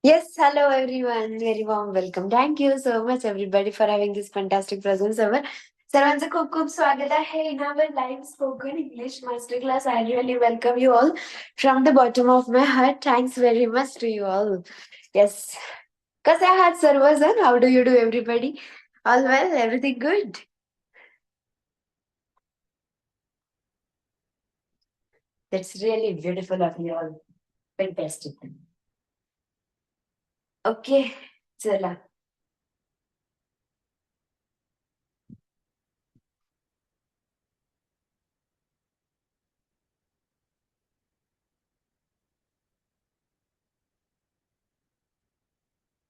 Yes, hello everyone. Very warm welcome. Thank you so much everybody for having this fantastic presence over. सर्वांचं खूप खूप स्वागत आहे in our live spoken English master class. I really welcome you all from the bottom of my heart. Thanks very much to you all. Yes. कसे आहात सर्वजण? How do you do everybody? All well? Everything good? That's really beautiful of you all. Fantastic. Okay. चला.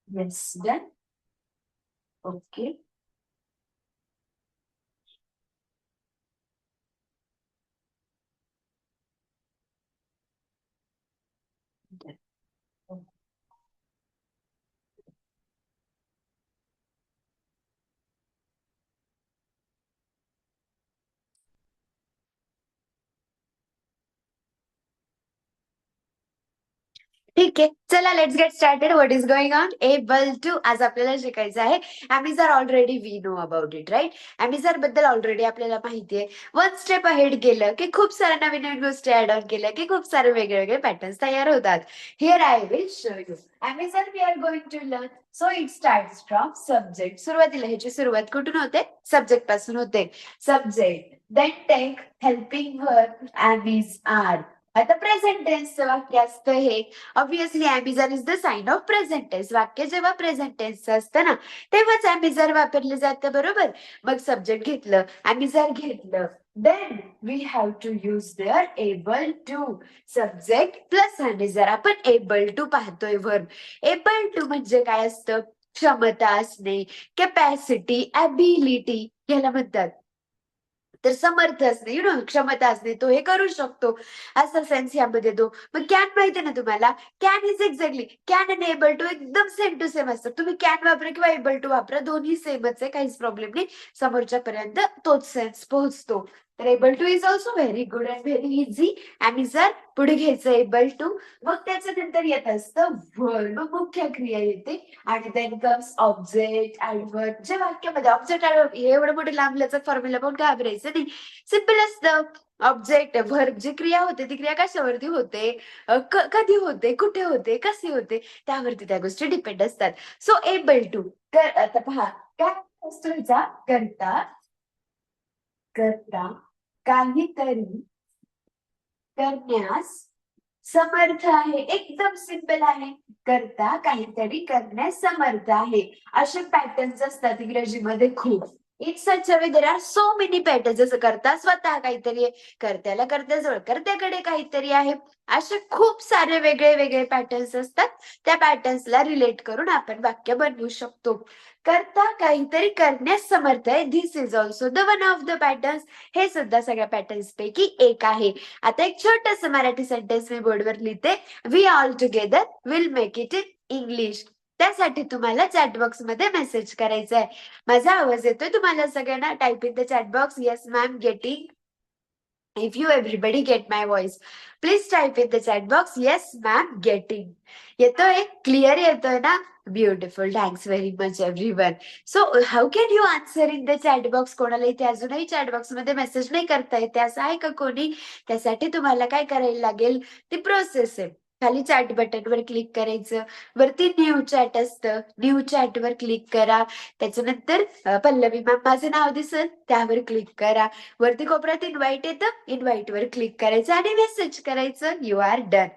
Yes, done. Okay. Done. ठीक आहे, चला let's get started. What is going on? Able to आज आपल्याला शिकायचं आहे. अॅमिझर already we know about it, right? अॅमिझर बद्दल ऑलरेडी आपल्याला माहिती आहे. वन स्टेप अहेड गेलं की खूप साऱ्या नवीन नवीन गोष्टी ऍड ऑन केल्या की खूप सारे वेगळे वेगळे पॅटर्न्स तयार होतात. Here I will show you. Am is are we are going to learn. So it start from subject. सुरुवातीला ह्याची सुरुवात कुठून होते? सब्जेक्ट पासून होते. Subject, then take, helping verb, am is are. आता प्रेझेंट टेन्सचं वाक्य असतं हे. Obviously am is are is the sign of present tense. वाक्य जेव्हा प्रेझेंट टेन्सचं असतं ना तेव्हाच अॅमिझर वापरले जातं, बरोबर? मग सब्जेक्ट घेतलं, अॅमिझर घेतलं, then we have to use there able to. Subject plus am is are. आपण एबल टू पाहतोय वर्ब. एबल टू म्हणजे काय असतं? क्षमता असणे, कॅपॅसिटी, ॲबिलिटी याला म्हणतात. तर समर्थ असणे, क्षमता असणे, तो हे करू शकतो असा सेन्स यामध्ये तो. मग कॅन माहिती ना तुम्हाला? कॅन इज एक्झॅक्टली, कॅन आणि एबल टू एकदम सेम टू सेम असतात. तुम्ही कॅन वापरा किंवा एबल टू वापरा, दोन्ही सेमच आहे, काहीच प्रॉब्लेम नाही. समोरच्या पर्यंत तोच सेन्स पोहोचतो. तर able to is also very good and very easy. आणि जर पुढे घ्यायचं एबल टू, मग त्याच्यानंतर येत असतं वर्ब, मुख्य क्रिया येते. आणि देन कम्स ऑब्जेक्ट, ऍडव्हर्ब. जे वाक्यामध्ये ऑब्जेक्ट ऍडव्हर्ब हे एवढं मोठे लांबल्याचं फॉर्म्युला पण घाबरायचं नाही. सिम्पल असतं. ऑब्जेक्ट व्हर्ब जी क्रिया होते ती क्रिया कशावरती होते? कधी होते, कुठे होते, कसे होते, त्यावरती त्या गोष्टी डिपेंड असतात. So able to. तर आता पहा काय असतो ह्याचा? करता, करता काहीतरी करण्यास समर्थ आहे. एकदम सिंपल आहे. करता काहीतरी करण्यास समर्थ आहे. असे पॅटर्न्स असतात इंग्रजीमध्ये खूप. In such way there are so many pattern. जसं करता स्वतः काहीतरी आहे, करत्याला करत्याजवळ करत्याकडे काहीतरी आहे. असे खूप सारे वेगळे वेगळे पॅटर्न्स असतात. त्या पॅटर्न्सला रिलेट करून आपण वाक्य बनवू शकतो. करता काहीतरी करण्यास समर्थ आहे. This is also the one of the patterns. हे सुद्धा सगळ्या पॅटर्न्स पैकी एक आहे. आता एक छोटस मराठी सेंटेन्स मी बोर्डवर लिहिते. We all together will make it in English. त्यासाठी तुम्हाला चॅट बॉक्स मध्ये मेसेज करायचा आहे. माझा आवाज येतोय तुम्हाला सगळ्यांना? Type in the chat box. Yes ma'am, getting. If you everybody get my voice, please type in the chat box. Yes, ma'am, getting. येतोय? क्लिअर येतोय ना? Beautiful. Thanks very much everyone. So how can you answer in the chat box? कोणाला इथे अजूनही chat box मध्ये message नाही करता येते असं आहे का कोणी? त्यासाठी तुम्हाला काय करायला लागेल? ती प्रोसेस आहे. खाली चॅट बटनवर क्लिक करायचं. वरती न्यू चॅट असतं. न्यू चॅट वर क्लिक करा. त्याच्यानंतर पल्लवी मॅम माझं नाव दिसेल, त्यावर क्लिक करा. वरती कोपऱ्यात इन्व्हाइट येतं, इन्व्हाइट वर क्लिक करायचं आणि मेसेज करायचं. You are done.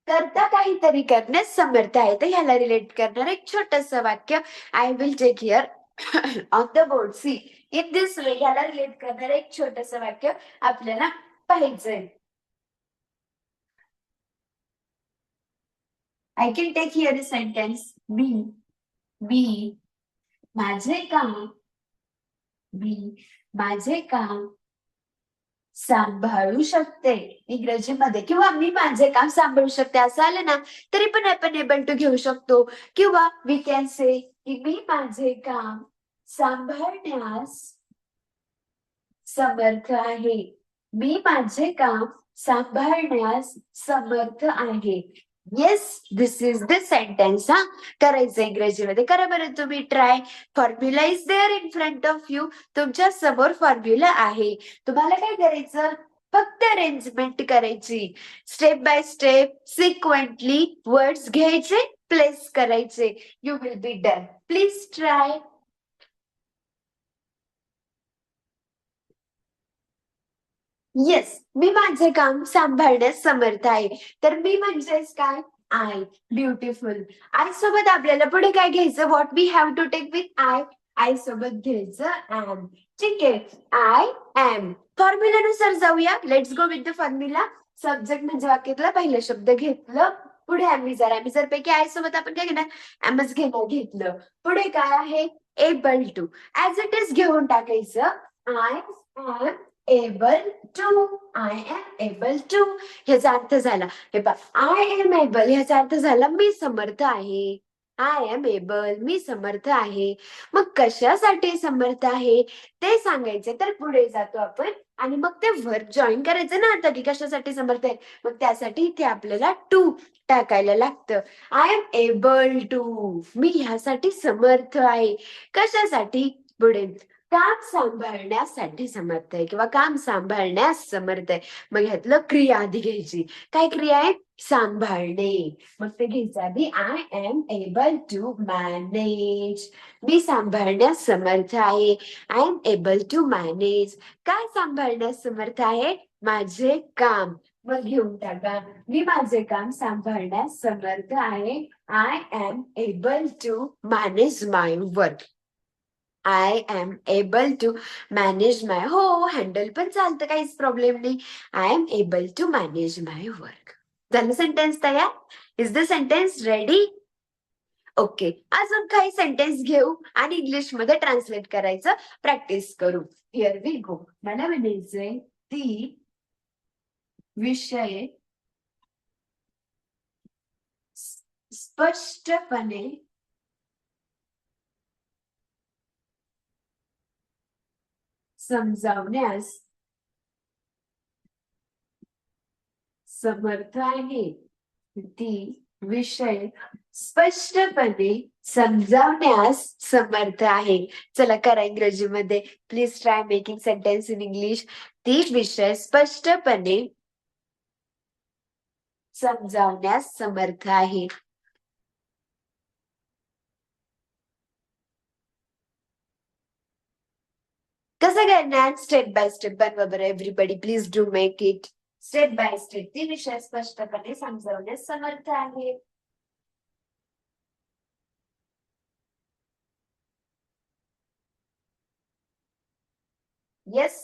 करता काहीतरी करण्यास समर्थ आहे. तर ह्याला रिलेट करणार एक छोटस वाक्य I will take here on the board. See in this way. ह्याला रिलेट करणार एक छोटस वाक्य आपल्याला पाहिजे. I can take here a sentence. मी माझे काम, मी माझे काम सांभाळू शकते इंग्रजीमध्ये, किंवा मी माझे काम सांभाळू शकते असं आलं ना तरी पण आपण एबल टू घेऊ शकतो. किंवा वी कॅन से की मी माझे काम सांभाळण्यास समर्थ आहे. मी माझे काम सांभाळण्यास समर्थ आहे. Yes, this is the sentence. हा, करायचं इंग्रजीमध्ये. करा बरं तुम्ही try. Formula is there in front of you. तुमच्या समोर फॉर्म्युला आहे. तुम्हाला काय करायचं? फक्त अरेंजमेंट करायची. Step by step sequentially words घ्यायचे, प्लेस करायचे. You will be done. Please try. Yes, मी माझे काम सांभाळण्यास समर्थ आहे. तर मी म्हणजेच काय? आय. ब्युटिफुल. आय सोबत आपल्याला पुढे काय घ्यायचं? What we have to take with I? I सोबत घ्यायचं ऍम. ठीक आहे. I am. फॉर्म्युलानुसार जाऊया. Let's go with the formula. Subject म्हणजे वाक्यातला पहिला शब्द घेतलं. पुढे ॲमिझर पैकी आय सोबत आपण काय घेणार? एमच घेतलं. पुढे काय आहे? Able to. As it is घेऊन टाकायचं. I am able to. I am able to. ह्याचा अर्थ झाला, हे पहा, आय एम एबल ह्याचा अर्थ झाला मी समर्थ आहे. आय एम एबल, मी समर्थ आहे. मग कशासाठी समर्थ आहे ते सांगायचे, तर पुढे जातो आपण आणि मग ते व्हर्ब जॉईन करायचं ना आता, की कशासाठी समर्थ आहे. मग त्यासाठी इथे आपल्याला टू टाकायला लागतं. I am able to. मी ह्यासाठी समर्थ आहे. कशासाठी? पुढे काम सांभाळण्यासाठी समर्थ आहे किंवा काम सांभाळण्यास समर्थ आहे. मग ह्यातलं क्रिया आधी घ्यायची. काय क्रिया आहे? सांभाळणे. मग ते घ्यायचं आधी. I am able to manage. मी सांभाळण्यास समर्थ आहे. I am able to manage. काय सांभाळण्यास समर्थ आहे? माझे काम. मग घेऊन टाका. मी माझे काम सांभाळण्यास समर्थ आहे. I am able to manage my work. I am able to manage my. हो, हँडल पण चालतं, काहीच प्रॉब्लेम नाही. I am able to manage my work. झालं सेंटेन्स तयार? Is the sentence ready? Okay. अजून काही सेंटेन्स घेऊ आणि इंग्लिश मध्ये ट्रान्सलेट करायचं प्रॅक्टिस करू. Here we go. मला म्हणायचंय ती विषय स्पष्टपणे समजावण्यास समर्थ आहे. ती विषय स्पष्टपणे समजावण्यास समर्थ आहे. चला करा इंग्रजीमध्ये. Please try making sentence in English. ती विषय स्पष्टपणे समजावण्यास समर्थ आहे. कसं करणार? स्टेप बाय स्टेप बनवा बरं. Everybody please do make it. Step by step. ती विषय स्पष्टपणे समजावण्यास समर्थ आहे. येस,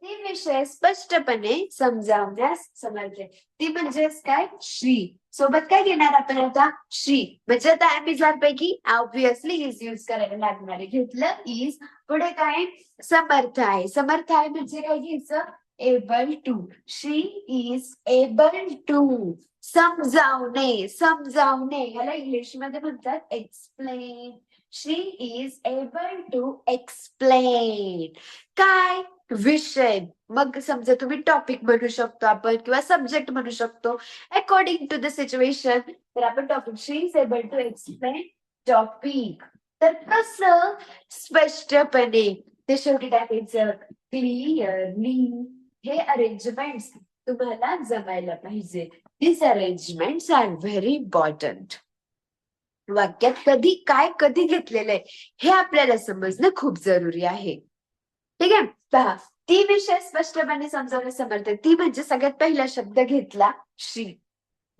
ती विषय स्पष्टपणे समजावण्यास समर्थ आहे. ती म्हणजेच काय? श्री. सोबत काय घेणार आपण आता? श्री. म्हणजे आता ॲमिझर पैकी ऑब्विसली इज यूज करायला लागणार आहे. घेतलं इज. पुढे काय? समर्थ आहे. समर्थ आहे म्हणजे काय घ्यायचं? Able to. She is able to. समजावणे. समजावणे ह्याला इंग्लिशमध्ये म्हणतात explain. She is able to explain. काय? विषय. मग समजा तुम्ही टॉपिक म्हणू शकतो आपण किंवा सब्जेक्ट म्हणू शकतो अकॉर्डिंग टू द सिच्युएशन. तर आपण topic, she is able to explain topic. तर कसं? स्पष्टपणे. ते शेवटी टाकायचं क्लिअरली. हे अरेंजमेंट तुम्हाला जमायला पाहिजे. दिस अरेंजमेंट्स आर व्हेरी इम्पॉर्टंट. वाक्यात कधी काय कधी घेतलेलं आहे हे आपल्याला समजणं खूप जरुरी आहे. ठीक आहे. पहा, ती विषय स्पष्टपणे समजावण्यास समर्थ आहे. ती म्हणजे सगळ्यात पहिला शब्द घेतला श्री.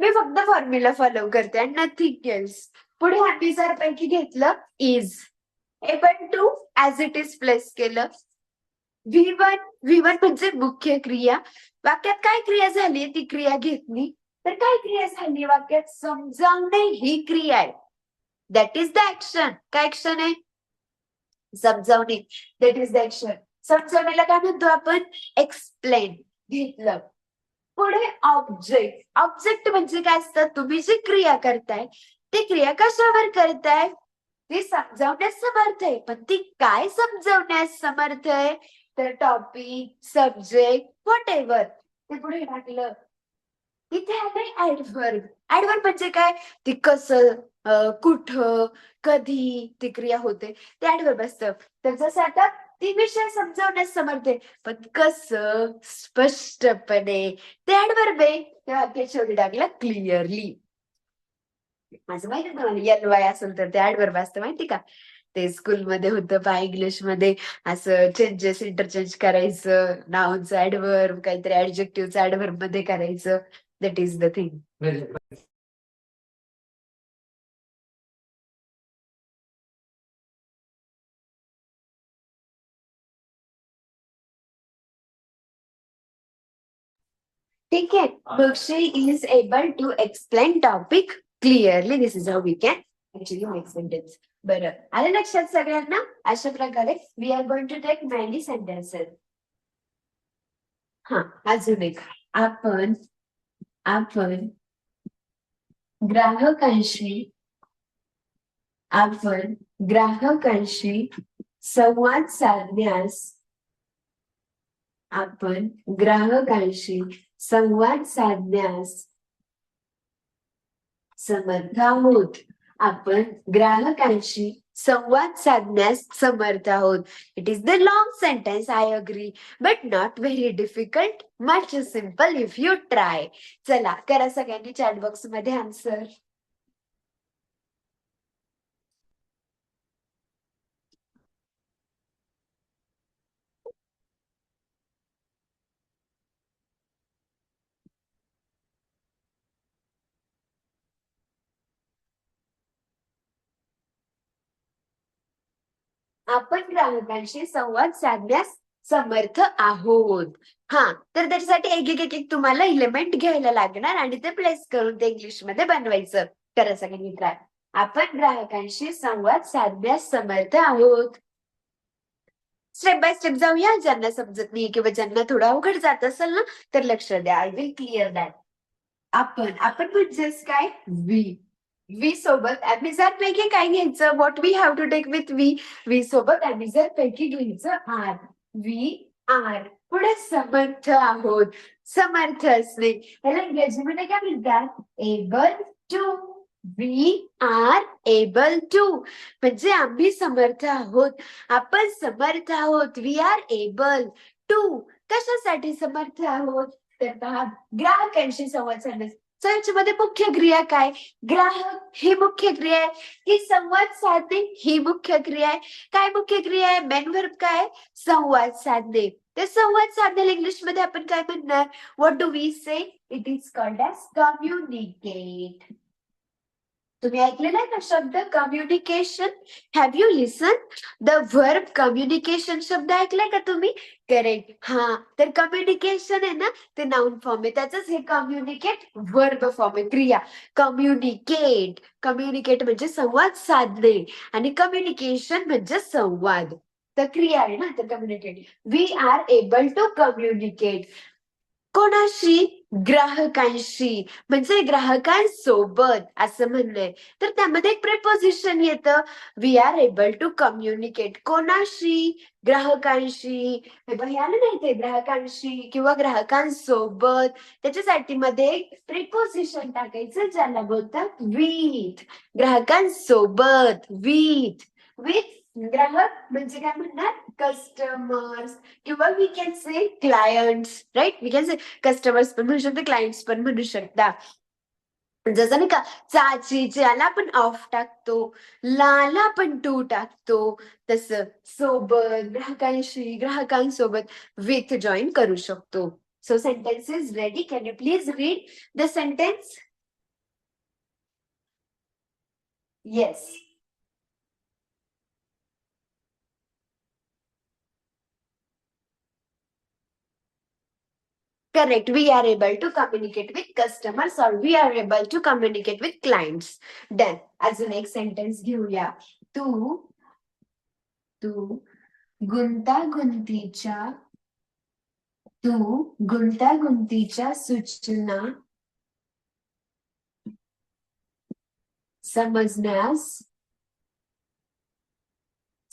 मी फक्त फॉर्म्युला फॉलो करते आणि नथिंग एल्स. पुढे हॅपीजर पैकी घेतलं is. Able to as it is place केलं. V1. V1 म्हणजे मुख्य क्रिया. वाक्यात काय क्रिया झाली ती क्रिया घेतली. तर काय क्रिया झाली वाक्यात? समजावणे ही क्रिया आहे. That is the action. काय ऍक्शन आहे? समजावणे. That is the action. समजावण्याला काय म्हणतो आपण? एक्सप्लेन. घेतलं. पुढे ऑब्जेक्ट. ऑब्जेक्ट म्हणजे काय असतं? तुम्ही जी क्रिया करताय ती क्रिया कशावर करताय? ती समजावण्यास समर्थ आहे. पण ती काय समजावण्यास समर्थ आहे? तर टॉपिक, सब्जेक्ट, व्हॉट एव्हर. ते पुढे टाकलं. इथे आलंय ऍडव्हर्ब. ऍडव्हर्ब म्हणजे काय? ते कसं, कुठं, कधी ती क्रिया होते ते ऍडव्हर्ब असतं. तर जसं आता ती विषय समजावण्यास समर्थ आहे, पण कसं, स्पष्टपणे, ते ऍडव्हर्ब आहे. तेव्हा आपल्या शेवटी टाकलं क्लिअरली. माझं माहिती आहे तुम्हाला LY असेल तर ते ऍडव्हर्ब असतं, माहिती का? ते स्कूलमध्ये होतं पहा इंग्लिश मध्ये, असं चेंजेस इंटरचेंज करायचं, नाउनचं ऍडव्हर्ब काहीतरी ऍडजेक्टिव्हचं ऍडव्हर्ब मध्ये करायचं. That is the thing. ठीक आहे. मग she is able to explain topic clearly. This is how we can actually make sentence. बरं, आलं लक्षात सगळ्यांना? अशा प्रकारे we are going to take many sentences. हा, अजून एक. आपण आपण ग्राहकांशी आपण ग्राहकांशी संवाद साधण्यास आपण ग्राहकांशी संवाद साधण्यास समर्थ आहोत. आपण ग्राहकांशी संवाद साधण्यास समर्थ आहोत. It is the long sentence, I agree, but not very difficult, much simple if you try. चला करा सगळ्यांनी चॅट बॉक्स मध्ये आन्सर. आपण ग्राहकांशी संवाद साधण्यास समर्थ आहोत. हा, तर त्याच्यासाठी एक तुम्हाला एलिमेंट घ्यायला लागणार आणि ते प्लेस करून ते इंग्लिश मध्ये बनवायचं. करा सगळ्यांनी ट्राय. आपण ग्राहकांशी संवाद साधण्यास समर्थ आहोत. स्टेप बाय स्टेप जाऊया. ज्यांना समजत नाही किंवा ज्यांना थोडं अवघड जात असेल ना, तर लक्ष द्या. I will clear that. आपण म्हणजेच काय? वी सोबत अॅमिझर पैकी काय घ्यायचं? What we have to take with we सोबत अॅमिझर पैकी घ्यायचं आर. We R. पुढे समर्थ आहोत. समर्थ असणे याला इंग्रजीमध्ये काय म्हणतात? Able to. We are able to म्हणजे आम्ही समर्थ आहोत. आपण समर्थ आहोत. We are able to. कशासाठी समर्थ आहोत? तर पहा, ग्राहकांशी संवाद साधण्यास. तर याच्यामध्ये मुख्य क्रिया काय? ग्राहक ही मुख्य क्रिया आहे, ही संवाद साधणे ही मुख्य क्रिया आहे. काय मुख्य क्रिया आहे? मेन वर्ब काय? संवाद साधणे. ते संवाद साधण्याला इंग्लिश मध्ये आपण काय म्हणणार? What do we say? It is called as communicate. तुम्ही ऐकलेला आहे का शब्द communication? Have you listen the verb communication शब्द ऐकलाय का तुम्ही? करेक्ट. हा, तर कम्युनिकेशन आहे ना, ते नाउन फॉर्म आहे. त्याच हे कम्युनिकेट वर्ब फॉर्म आहे, क्रिया. कम्युनिकेट. कम्युनिकेट म्हणजे संवाद साधणे आणि कम्युनिकेशन म्हणजे संवाद. तर क्रिया आहे ना, तर communicate. We are able to communicate. कोणाशी? ग्राहकांशी म्हणजे ग्राहकांसोबत असं म्हणणंय. तर त्यामध्ये एक प्रेपोजिशन येतं. We are able to communicate. कोणाशी? ग्राहकांशी. हे बघ, आलं नाही ते ग्राहकांशी किंवा ग्राहकांसोबत. त्याच्यासाठी मध्ये एक प्रिपोजिशन टाकायचं ज्याला बोलतात विथ. ग्राहकांसोबत विथ. विथ ग्राहक म्हणजे काय म्हणणार? कस्टमर्स किंवा we can say clients. Right, we can say customers पण म्हणू शकता, क्लायंट्स पण म्हणू शकता. जसं नाही का, ज्याला आपण ऑफ टाकतो, लाला आपण टू टाकतो, तसं सोबत, ग्राहकांसोबत विथ जॉईन करू शकतो. So sentence is ready. Can you please read the sentence? Yes. Correct. We are able to communicate with customers or we are able to communicate with clients. Then, अजून एक sentence घेऊया. तू तू गुंतागुंतीच्या गुंतागुंतीच्या सूचना समजण्यास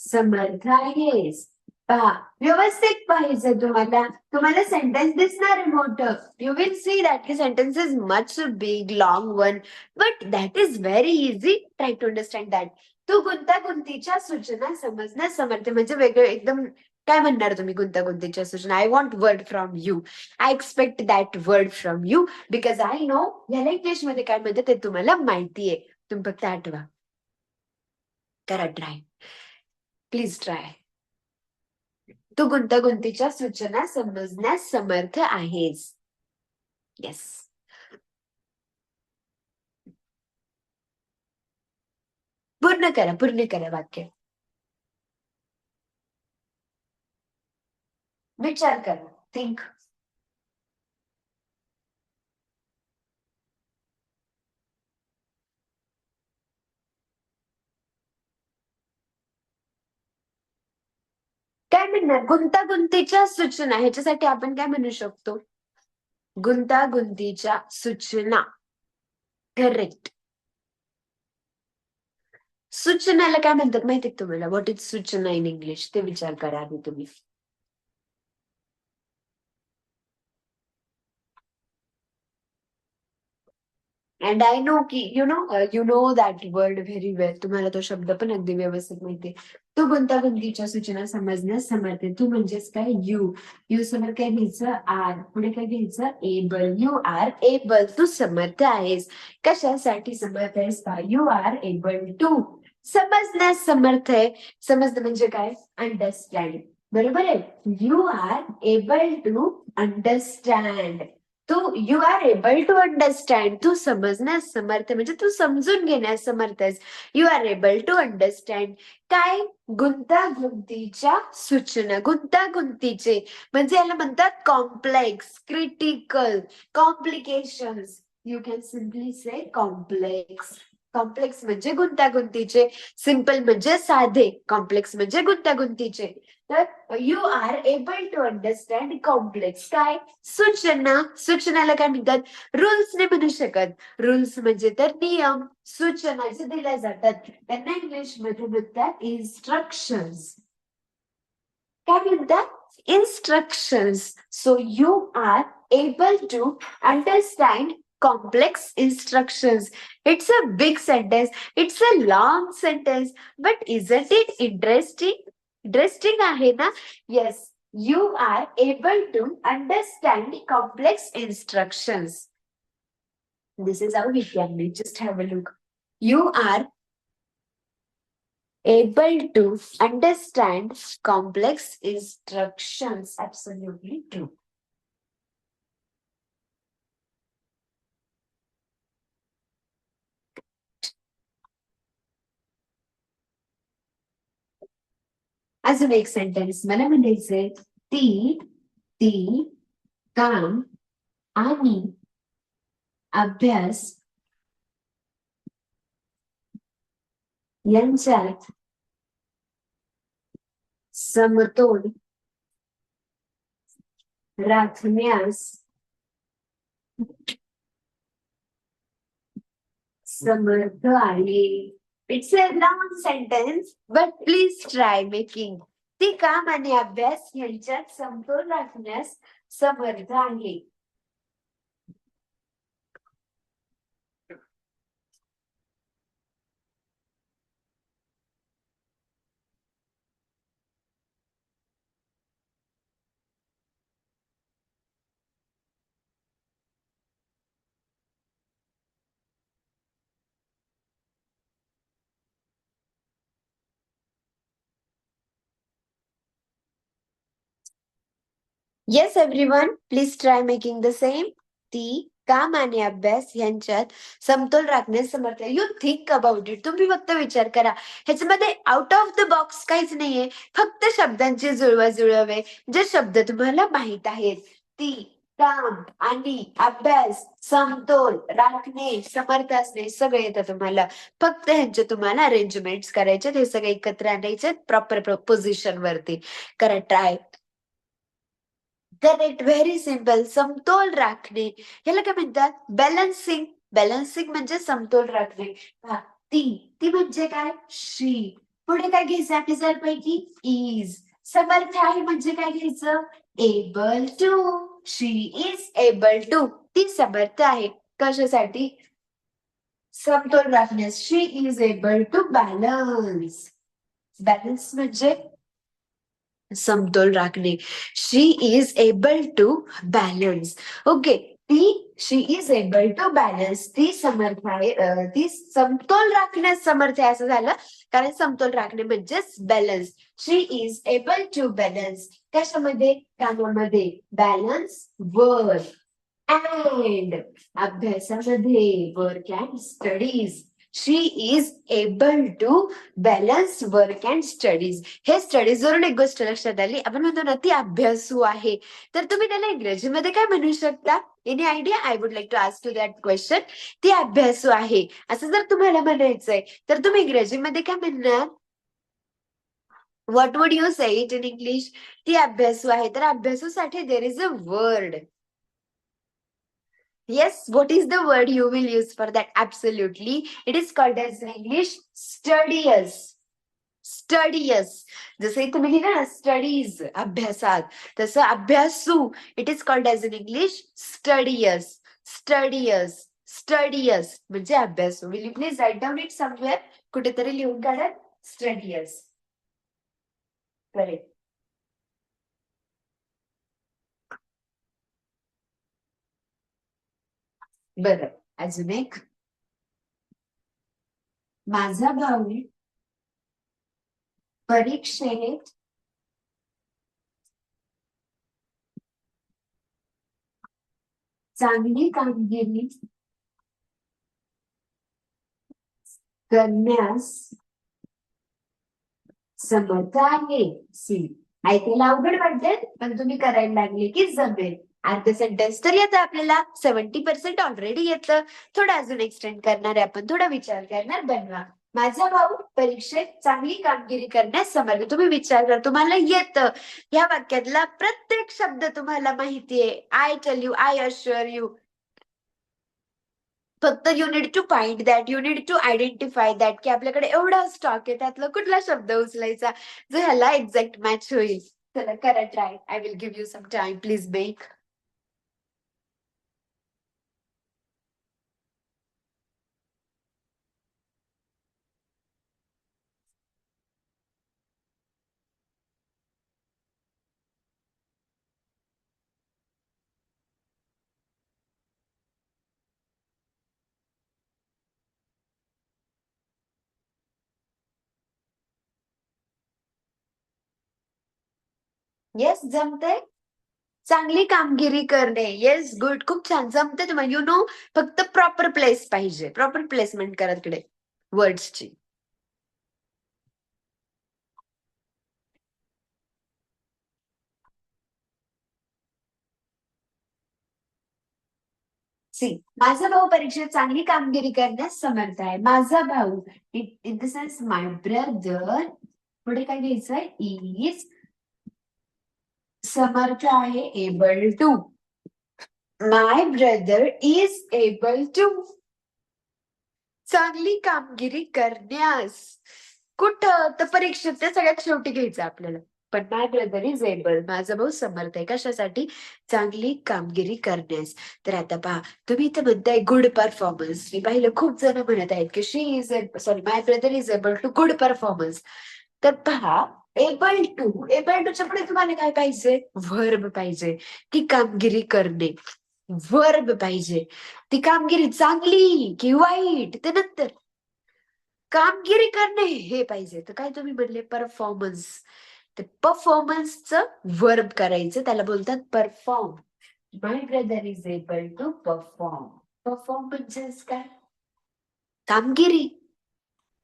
समर्थ आहेस. पहा, व्यवस्थित पाहिजे तुम्हाला. तुम्हाला सेंटेन्स दिसणार आहे मोठं. यू विल सी दॅट की sentence is much big long one, but that is very easy. Try to understand that. तू गुंतागुंतीच्या सूचना समजण्यास समर्थ म्हणजे वेगळं एकदम. काय म्हणणार तुम्ही गुंतागुंतीच्या सूचना? I want word from you. I expect that word from you because I know याला इंग्लिशमध्ये काय म्हणतात ते तुम्हाला माहितीये. तुम्ही फक्त आठवा. करा ट्राय. Please try. तू गुंतागुंतीच्या सूचना समजण्यास समर्थ आहेस. येस. पूर्ण करा वाक्य. विचार करा. थिंक. काय म्हणणार? गुंतागुंतीच्या सूचना ह्याच्यासाठी आपण काय म्हणू शकतो? गुंतागुंतीच्या सूचना. करेक्ट. सूचनाला काय म्हणतात माहिती तुम्हाला? व्हॉट इज सूचना इन इंग्लिश? ते विचार करा आधी तुम्ही. अँड आय नो की you know that word very well. तुम्हाला तो शब्द पण अगदी व्यवस्थित माहितीये. तू गुंतागुंतीच्या सूचना समजण्यास समर्थ आहे. तू म्हणजेच काय? यू समोर काय घ्यायचं? आर. पुढे काय घ्यायचं? एबल. You are able. तू समर्थ आहेस. कशासाठी समर्थ आहेस? You are able to. समजण्यास समर्थ आहे. समजणं म्हणजे काय? अंडरस्टँड. बरोबर आहे. You are able to understand. तू you are able to understand. तू समजण्यास समर्थ आहे, म्हणजे तू समजून घेण्यास समर्थ आहेस. You are able to understand. काय? गुंतागुंतीच्या सूचना. गुंतागुंतीचे म्हणजे याला म्हणतात complex, critical, complications. You can simply say complex. Complex म्हणजे गुंतागुंतीचे. सिंपल म्हणजे साधे. कॉम्प्लेक्स म्हणजे गुंतागुंतीचे. तर you are able to understand complex. काय? सूचना. सूचनाला काय म्हणतात? रूल्स नाही म्हणू शकत. रूल्स म्हणजे तर नियम. सूचना जे दिल्या जातात त्यांना इंग्लिश मध्ये म्हणतात इन्स्ट्रक्शन्स. काय म्हणतात? Instructions. So you are able to understand complex instructions. It's a big sentence. It's a long sentence. But isn't it interesting? Interesting आहे ना? Yes. You are able to understand complex instructions. This is how we can read. Just have a look. You are able to understand complex instructions. Absolutely true. अजून एक sentence मला म्हणायचंय. ती ती काम आणि अभ्यास यांच्यात समतोल राखण्यास समर्थ आहे. It's a long sentence but please try making. ती काम आणि अभ्यास यांच्यात समतोल राखण्यास समर्थ आहे. Yes everyone, please try making the same. ती काम आणि अभ्यास यांच्यात समतोल राखण्यास समर्थ आहे. You think about it. तुम्ही फक्त विचार करा. ह्याच्यामध्ये आउट ऑफ द बॉक्स काहीच नाहीये. फक्त शब्दांची जुळवाजुळव आहे. जे शब्द तुम्हाला माहित आहेत. ती काम आणि अभ्यास समतोल राखणे समर्थ असणे सगळे येतं तुम्हाला. फक्त ह्यांचे तुम्हाला अरेंजमेंट करायचे. हे सगळे एकत्र आणायचे प्रॉपर पोझिशन वरती. करा ट्राय. करेक्ट. Very simple. समतोल राखणे याला काय म्हणतात? बॅलन्सिंग. बॅलन्सिंग म्हणजे समतोल राखणे. ती ती म्हणजे काय? शी. पुढे काय घ्यायचं आपल्या पैकी? इज. समर्थ आहे म्हणजे काय घ्यायचं? Able to. She is able to. ती समर्थ आहे. कशासाठी? समतोल राखण्यास. She is able to balance. Balance म्हणजे समतोल राखणे. She is able to balance. Okay. She is able to balance. ती समर्थ आहे, ती समतोल राखण्यास समर्थ आहे असं झालं, कारण समतोल राखणे म्हणजेच balance. She is able to balance. कशामध्ये? कामामध्ये. बॅलन्स वर्क अँड अभ्यासामध्ये. Work and studies. She is able to balance work and studies. हे स्टडीज वरून एक गोष्ट लक्षात आली. आपण म्हणतो ना ती अभ्यासू आहे, तर तुम्ही त्याला इंग्रजीमध्ये काय म्हणू शकता? Any idea? I would like to ask you that question. ती अभ्यासू आहे असं जर तुम्हाला म्हणायचंय तर तुम्ही इंग्रजीमध्ये काय म्हणणार? What would you say it in English? ती अभ्यासू आहे, तर अभ्यासूसाठी there is a word. Yes, what is the word you will use for that? Absolutely. It is called as in English studious. Studious. जसे तुम्ही लिहिलं ना स्टडीज अभ्यासात, तसं अभ्यासू. It is called as in English studious. Studious. Studious म्हणजे अभ्यासू. Will you please write down it somewhere? कुठेतरी लिहून काढा. स्टडियस. करेक्ट. बरं, अजून एक. माझा भाऊ परीक्षेत चांगली कामगिरी करण्यास समर्थ आहे. सी. ऐकायला अवघड वाटते, पण तुम्ही करायला लागले की जमेल. अर्ध सेंटेन्स तर येतं आपल्याला. 70% ऑलरेडी येतं. थोडं अजून एक्सटेंड करणार आहे आपण. थोडा विचार करणार. बनवा. माझा भाऊ परीक्षेत चांगली कामगिरी करण्यास समर्थ. तुम्ही विचार करा, तुम्हाला येतं. या वाक्यातला प्रत्येक शब्द तुम्हाला माहितीये. I tell you, I assure you. फक्त you need to find that, you need to identify that, की आपल्याकडे एवढा स्टॉक आहे, त्यातला कुठला शब्द उचलायचा जो ह्याला एक्झॅक्ट मॅच होईल. चला करा try. I will give you some time. Please make. Yes, जमतंय. चांगली कामगिरी करणे. Yes, good. खूप छान जमते तुम्हाला. यू नो, फक्त प्रॉपर प्लेस पाहिजे. प्रॉपर प्लेसमेंट करा तिकडे वर्ड्सची. सी. माझा भाऊ परीक्षेत चांगली कामगिरी करण्यास समर्थ आहे. माझा भाऊ in the sense my brother. पुढे काय घ्यायचंय? इज समर्थ आहे. Able to. My brother is able to. चांगली कामगिरी करण्यास. कुठं? तर परीक्षेत ते सगळ्यात शेवटी घ्यायचं आपल्याला. पण माय ब्रदर इज एबल. माझा भाऊ समर्थ आहे. कशासाठी? चांगली कामगिरी करण्यास. तर आता पहा, तुम्ही इथे म्हणताय गुड परफॉर्मन्स. मी पाहिलं खूप जण म्हणत आहेत की she is sorry my brother is able to good performance. तर पहा, एबल टू. एबल टूच्या पुढे तुम्हाला काय पाहिजे? व्हर्ब पाहिजे. ती कामगिरी करणे. वर्ब पाहिजे. ती कामगिरी चांगली की वाईट ते नंतर. कामगिरी करणे हे पाहिजे. तर काय तुम्ही म्हणले? परफॉर्मन्स. ते परफॉर्मन्सचं वर्ब करायचं, त्याला बोलतात perform. My brother is able to perform. Perform म्हणजेच काय? कामगिरी.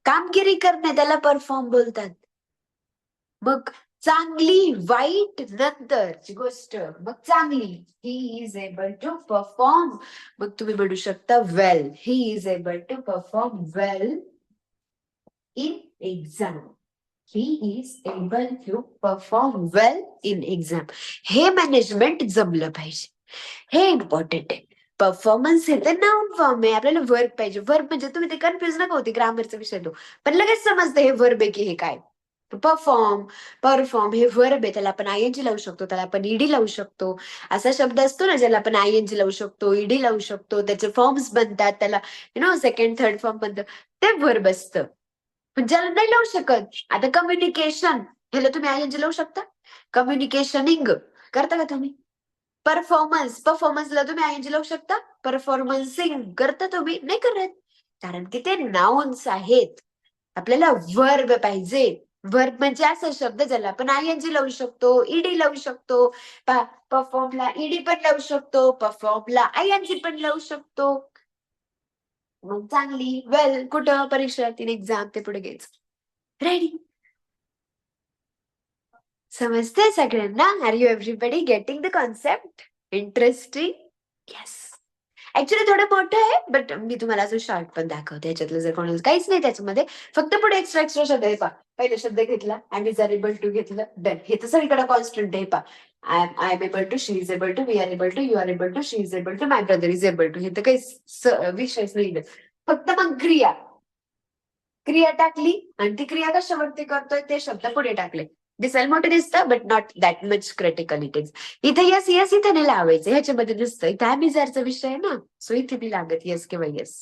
कामगिरी करणे त्याला परफॉर्म बोलतात. मग चांगली वाईट नंतरची गोष्ट. मग चांगली. He is able to perform. मग तुम्ही म्हणू शकता well. He is able to perform well in exam. He is able to perform well in exam. हे मॅनेजमेंट जमलं पाहिजे. हे इम्पॉर्टंट आहे. परफॉर्मन्स हे तर नाउन फॉर्म आहे. आपल्याला वर्ब पाहिजे. वर्ब म्हणजे तुम्ही ते कन्फ्युज नका होते, ग्रामरचा विषय तो. पण लगेच समजतं हे वर्ब आहे की हे काय. परफॉर्म, परफॉर्म हे वर्ब आहे, त्याला आपण आयएनजी लावू शकतो, त्याला आपण ईडी लावू शकतो. असा शब्द असतो ना ज्याला आपण आयएनजी लावू शकतो, ईडी लावू शकतो, त्याचे फॉर्म्स बनतात, त्याला सेकंड थर्ड फॉर्म बनतं, ते वर्ब असतं. पण ज्याला नाही लावू शकत, आता कम्युनिकेशन ह्याला तुम्ही आयएनजी लावू शकता? कम्युनिकेशनिंग करता का तुम्ही? परफॉर्मन्स, परफॉर्मन्सला तुम्ही आयएनजी लावू शकता? परफॉर्मन्सिंग करता तुम्ही? नाही करत. कारण की ते नाउन्स आहेत. आपल्याला वर्ब पाहिजे. वर्ब म्हणजे असा शब्द ज्याला आपण आयएनजी लावू शकतो, ईडी लावू शकतो, परफॉर्मला ईडी पण लावू शकतो, परफॉर्मला आयएनजी पण लावू शकतो. मग चांगली वेल कुठं परीक्षा 3 एक्झाम ते पुढे घ्यायचं. रेडी? समजते सगळ्यांना? Are you everybody getting the concept? Interesting? Yes. Actually थोडं मोठं आहे, बट मी तुम्हाला असं शॉर्ट पण दाखवते. याच्यातलं जर कोणाला काहीच नाही त्याच्यामध्ये, फक्त पुढे एक्स्ट्रा एक्स्ट्रा शब्द आहे पहा. पहिला शब्द घेतला, I is are able to घेतलं, डन. हे तर सगळीकडे कॉन्स्टंट आहे पहा. I am able to, she is able to, we are able to, you are able to, she is able to, my brother is able to. हे तर काही विषयच नाही. फक्त मग क्रिया, क्रिया टाकली आणि ती क्रिया कशावरती करतोय ते शब्द पुढे टाकले. दिसायला मोठे दिसतं, but not that much critical it is. इथे यस यस इथे नाही लावायचं, ह्याच्यामध्ये दिसतं. इथे आम्ही विषय आहे ना, सो इथे नाही लागत यस किंवा येस.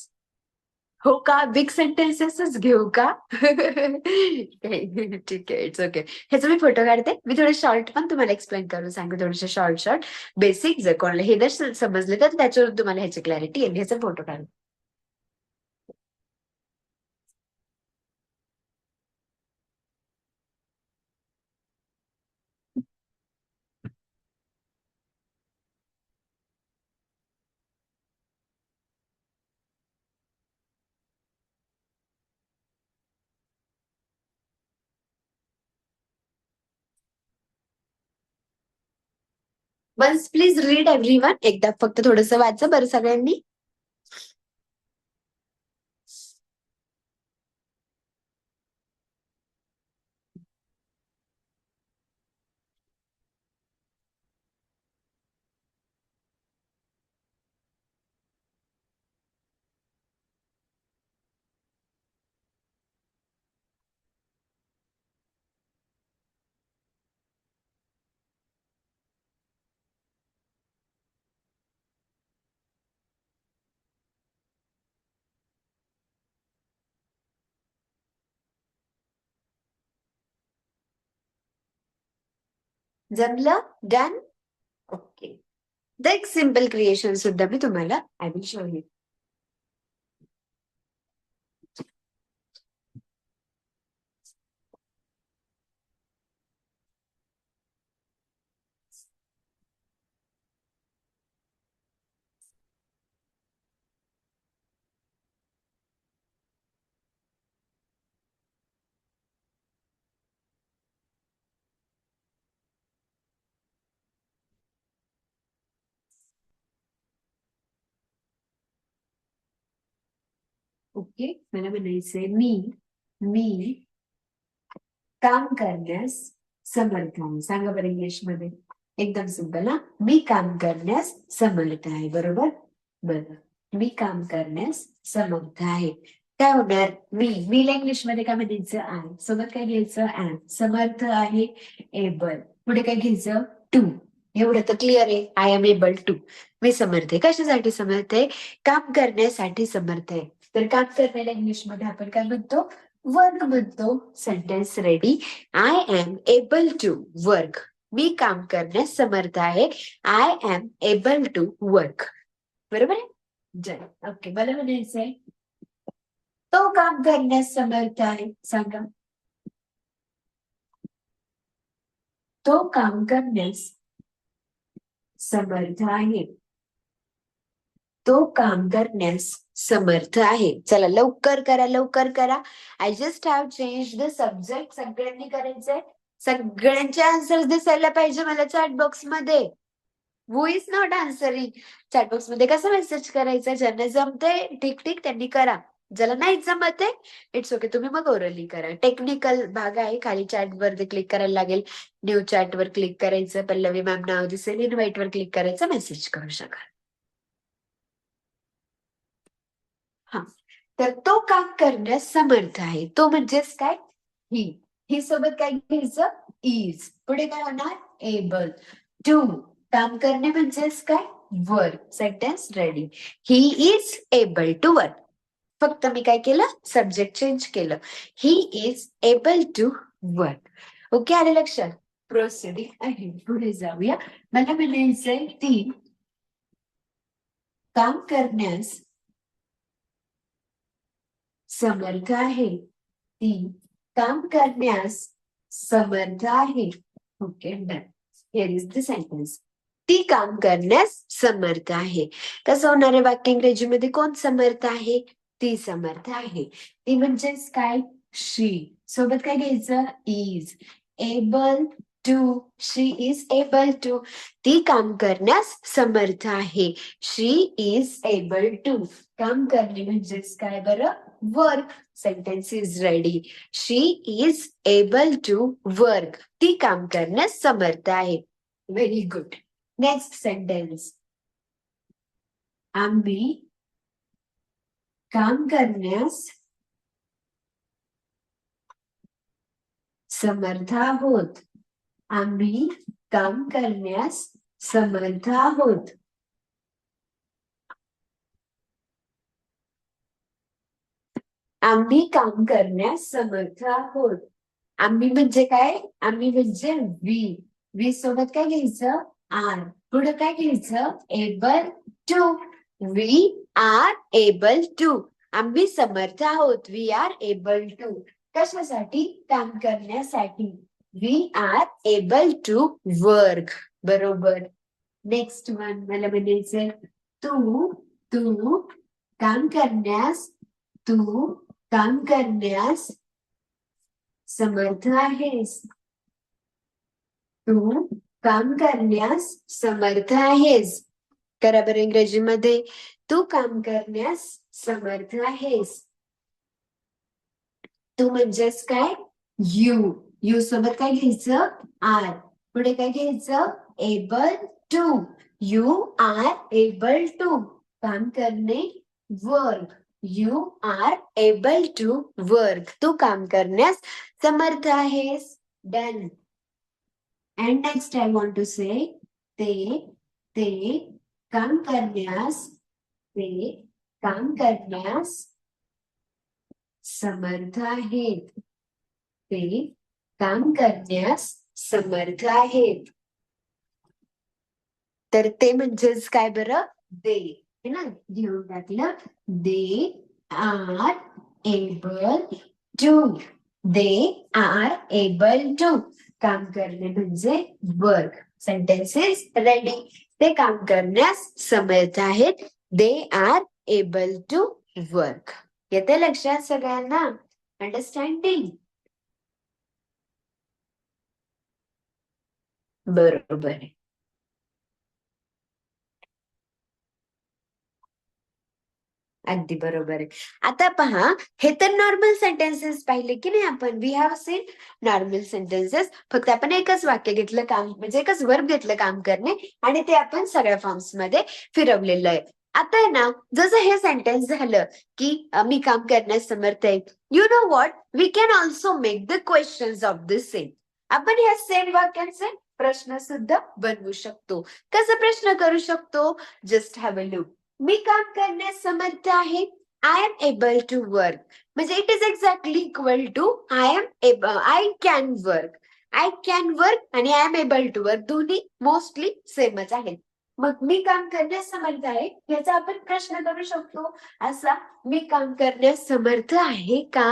हो का? बिग सेंटेन्सेसच घेऊ का? ठीक आहे, इट्स ओके. ह्याचा मी फोटो काढते. मी थोडे शॉर्ट पण तुम्हाला एक्सप्लेन करून सांगते, थोडेसे शॉर्ट शॉर्ट बेसिक. जर कोणाला हे जर समजले तर त्याच्यावर तुम्हाला ह्याची क्लॅरिटी येईल. ह्याचा फोटो काढ. Once please read everyone. एकदा फक्त थोडंसं वाचा बरं सगळ्यांनी. जमलं? डन? ओके. द एक सिम्पल क्रिएशन सुद्धा मी तुम्हाला I will show you. Okay. मला म्हणायचंय मी काम करण्यास समर्थ आहे. सांगा बरं इंग्लिश मध्ये. एकदम सिम्पल हा. मी काम करण्यास समर्थ आहे. बरोबर? बरं. मी काम करण्यास समर्थ आहे. काय होणार? मीला इंग्लिश मध्ये काय म्हणायचं? आहे. सोबत काय घ्यायचं? ऍम. समर्थ आहे एबल. पुढे काय घ्यायचं? टू. एवढं तर क्लिअर आहे. I am able to. मी समर्थ आहे. कशासाठी समर्थ आहे? काम करण्यासाठी समर्थ आहे. तर काम करण्याला इंग्लिश मध्ये आपण काय म्हणतो? वर्क म्हणतो. Sentence ready. I am able to work. मी काम करण्यास समर्थ आहे. I am able to work. बरोबर आहे? जय. ओके. मला म्हणायचंय तो काम करण्यास समर्थ आहे. सांगा. तो काम करण्यास समर्थ आहे. तो काम करण्यास समर्थ आहे. चला लवकर करा, लवकर करा. I just have change the subject. सगळ्यांनी करायचंय. सगळ्यांचे आन्सर्स दिसायला पाहिजे मला चॅट बॉक्स मध्ये. Who is not answering? Chat box मध्ये कसं मेसेज करायचं? ज्यांना जमतंय ठीक ठीक त्यांनी करा. ज्याला नाही जमत आहे इट्स ओके, तुम्ही मग ओरली करा. टेक्निकल भाग आहे, खाली चॅट वरती क्लिक करायला लागेल. न्यू चॅट वर क्लिक करायचं, पल्लवी मॅम नाव दिसेल, इनवाईट वर क्लिक करायचं, मेसेज करू शकाल. हा. तर तो काम करण्यास समर्थ आहे. तो म्हणजेच काय? ही. ही सोबत काय घ्यायचं, इज. पुढे काय होणार, एबल टू. काम करणे म्हणजेच काय, work. Sentence ready. He is able to work. फक्त मी काय केलं, सब्जेक्ट चेंज केलं. He is able to work. Okay, आले लक्षात. प्रोसिडिंग आहे, पुढे जाऊया. मला म्हणायचंय ती काम करण्यास समर्थ आहे. ती काम करण्यास समर्थ आहे. Okay, done. Here is the sentence. ती काम करण्यास समर्थ आहे. कसं होणार आहे वाक्य इंग्रजीमध्ये, कोण समर्थ आहे, ती समर्थ आहे. ती म्हणजेच काय, शी. सोबत काय घ्यायचं, is. Able to. She is able to. ती काम करण्यास समर्थ आहे. She is able to. काम करणे म्हणजेच काय बरं, work. Sentence is ready. She is able to work. ती काम करण्यास समर्थ आहे. Very good. Next sentence. आम्ही काम करण्यास समर्थ आहोत. आम्ही काम करण्यास समर्थ आहोत. आम्ही काम करण्यास समर्थ आहोत. आम्ही म्हणजे काय, आम्ही म्हणजे वी. वी सोबत काय घ्यायचं, आर. पुढे काय घ्यायचं, able to. We are able to. आम्ही समर्थ आहोत. We are able to. कशासाठी, काम करण्यासाठी. We are able to work. बरोबर. नेक्स्ट वन मला म्हणायचंय, तू तू काम करण्यास तू काम करण्यास समर्थ आहेस. तू काम करण्यास समर्थ आहेस. करा बरं इंग्रजीमध्ये, तू काम करण्यास समर्थ आहेस. तू म्हणजेच काय, यू. यू सोबत काय घ्यायचं, आर. पुढे काय घ्यायचं, able to. You are able to. काम करणे, work. You are able to work. तू काम करण्यास समर्थ आहेस. Done. And next I want to say, ते काम करण्यास समर्थ आहेत. ते काम करण्यास समर्थ आहेत. तर ते म्हणजेच काय बरं, दे. है ना, घेऊन टाकलं. They are able to. They are able to. काम करणे म्हणजे वर्क. Sentence is ready. ते काम करण्यास समर्थ आहेत. They are able to work. येते लक्षात सगळ्यांना, अंडरस्टँडिंग. बरोबर आहे. अगदी बरोबर आहे. आता पहा, हे तर नॉर्मल सेंटेन्सेस पाहिले की नाही आपण. We have seen normal sentences. फक्त आपण एकच वाक्य घेतलं, काम म्हणजे एकच वर्ब घेतलं, काम करणे, आणि ते आपण सगळ्या फॉर्म्स मध्ये फिरवलेलं आहे. आता आहे ना, जसं हे सेंटेन्स झालं की मी काम करण्यास समर्थ आहे. You know what, we can also make the questions of the same. आपण ह्या सेम वाक्यांचे प्रश्न सुद्धा बनवू शकतो. कसा प्रश्न करू शकतो, जस्ट हॅव अ लुक. मी काम करण्यास समर्थ आहे. I am able to work. म्हणजे it is exactly equal to I can work. I can work आणि I am able to work दोन्ही मोस्टली सेमच आहेत. मग मी काम करण्यास समर्थ आहे याचा आपण प्रश्न करू शकतो असा, मी काम करण्यास समर्थ आहे का.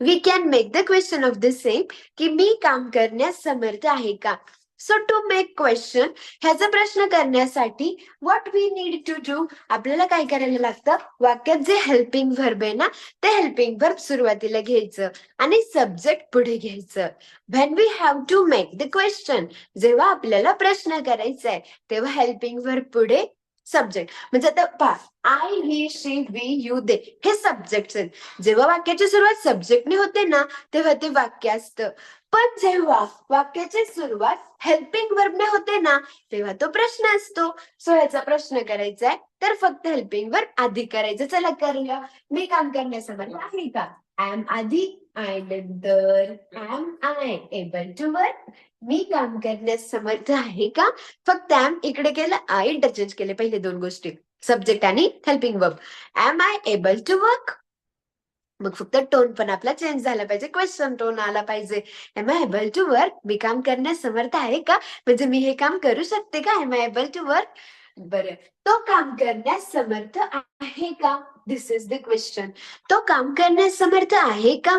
We can make the question of the same की मी काम करण्यास समर्थ आहे का. सो टू मेक क्वेश्चन, ह्याचा प्रश्न करण्यासाठी what we need to do, आपल्याला काय करायला लागतं, वाक्यात जे हेल्पिंग व्हर्ब आहे ना, ते हेल्पिंग व्हर्ब सुरुवातीला घ्यायचं आणि सब्जेक्ट पुढे घ्यायचं. When we have to make the question, जेव्हा आपल्याला प्रश्न करायचा आहे तेव्हा हेल्पिंग व्हर्ब पुढे सब्जेक्ट. म्हणजे आता पहा, I, he, she, we, you, they हे सब्जेक्ट आहेत. जेव्हा वाक्याची सुरुवात सब्जेक्टने होते ना, तेव्हा ते वाक्य असतं. पण जेव्हा वाक्याची सुरुवात हेल्पिंग वर्बने होते ना, तेव्हा तो प्रश्न असतो. सो ह्याचा प्रश्न करायचा आहे तर फक्त हेल्पिंग वर्ब आधी करायचं. चला करूया. मी काम करण्यासमर्थ आहे का. आय एम आधी आय नंतर am I able to work? मी काम करण्यास समर्थ आहे का? फक्त am इकडे केलं, I इंटरचेंज केले पहिले दोन गोष्टी, सब्जेक्ट आणि helping verb. am I able to work? मग फक्त टोन पण आपला चेंज झाला पाहिजे, क्वेश्चन टोन आला पाहिजे. Am I able to work? मी काम करण्यास समर्थ आहे का? म्हणजे मी हे काम करू शकते का? Am I able to work? बरं, तो काम करण्यास समर्थ आहे का? This is the question. तो काम करण्यास समर्थ आहे का?